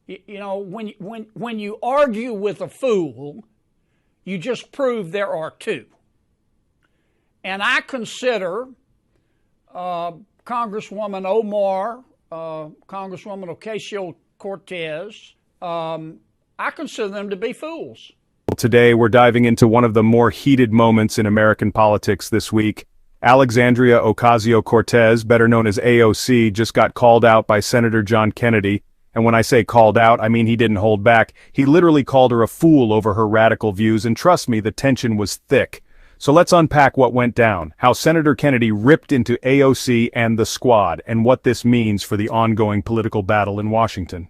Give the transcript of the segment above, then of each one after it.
When you argue with a fool, you just prove there are two. And I consider Congresswoman Omar, Congresswoman Ocasio-Cortez, I consider them to be fools. Today, we're diving into one of the more heated moments in American politics this week. Alexandria Ocasio-Cortez, better known as AOC, just got called out by Senator John Kennedy. And when I say called out, I mean he didn't hold back. He literally called her a fool over her radical views, and trust me, the tension was thick. So let's unpack what went down, how Senator Kennedy ripped into AOC and the squad, and what this means for the ongoing political battle in Washington.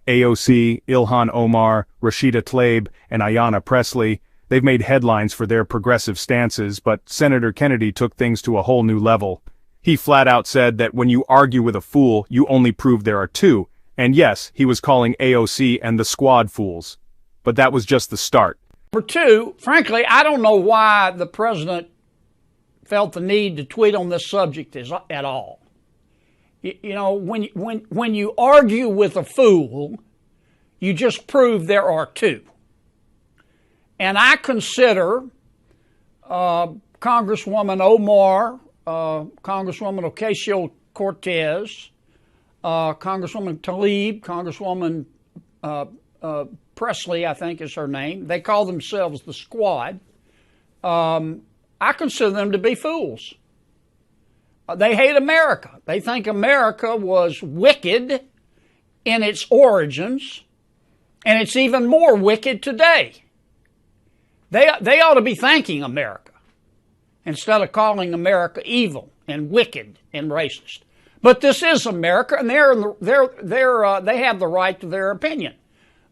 AOC, Ilhan Omar, Rashida Tlaib, and Ayanna Pressley, they've made headlines for their progressive stances, but Senator Kennedy took things to a whole new level. He flat out said that when you argue with a fool, you only prove there are two. And yes, he was calling AOC and the squad fools. But that was just the start. Number two, frankly, I don't know why the president felt the need to tweet on this subject at all. When you argue with a fool, you just prove there are two. And I consider Congresswoman Omar, Congresswoman Ocasio-Cortez, Congresswoman Tlaib, Congresswoman Pressley, I think is her name. They call themselves the squad. I consider them to be fools. They hate America. They think America was wicked in its origins, and it's even more wicked today. They ought to be thanking America instead of calling America evil and wicked and racist. But this is America, and they have the right to their opinion.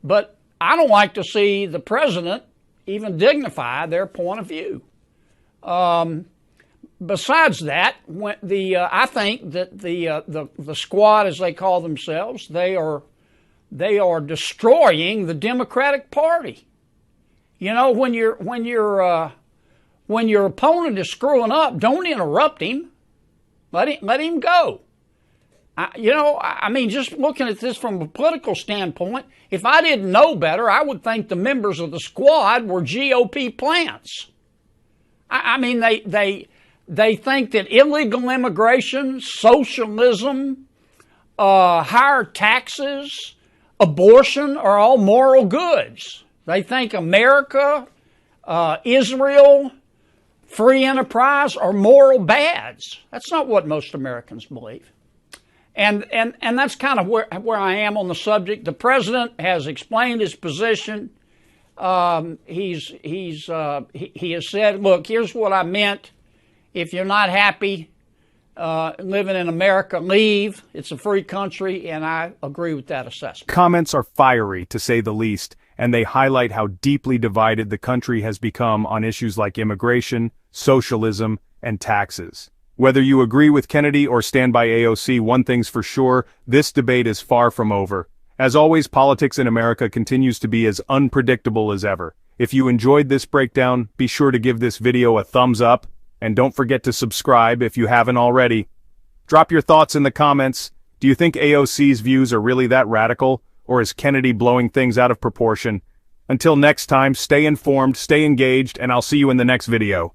But I don't like to see the president even dignify their point of view. Besides that, I think that the squad, as they call themselves, they are destroying the Democratic Party. When your opponent is screwing up, don't interrupt him. Let him go. Just looking at this from a political standpoint, if I didn't know better, I would think the members of the squad were GOP plants. They think that illegal immigration, socialism, higher taxes, abortion are all moral goods. They think America, Israel, free enterprise are moral bads. That's not what most Americans believe. And that's kind of where I am on the subject. The president has explained his position. He has said, look, here's what I meant. If you're not happy living in America, leave. It's a free country, and I agree with that assessment. Comments are fiery, to say the least, and they highlight how deeply divided the country has become on issues like immigration, socialism, and taxes. Whether you agree with Kennedy or stand by AOC, one thing's for sure, this debate is far from over. As always, politics in America continues to be as unpredictable as ever. If you enjoyed this breakdown, be sure to give this video a thumbs up, and don't forget to subscribe if you haven't already. Drop your thoughts in the comments. Do you think AOC's views are really that radical, or is Kennedy blowing things out of proportion? Until next time, stay informed, stay engaged, and I'll see you in the next video.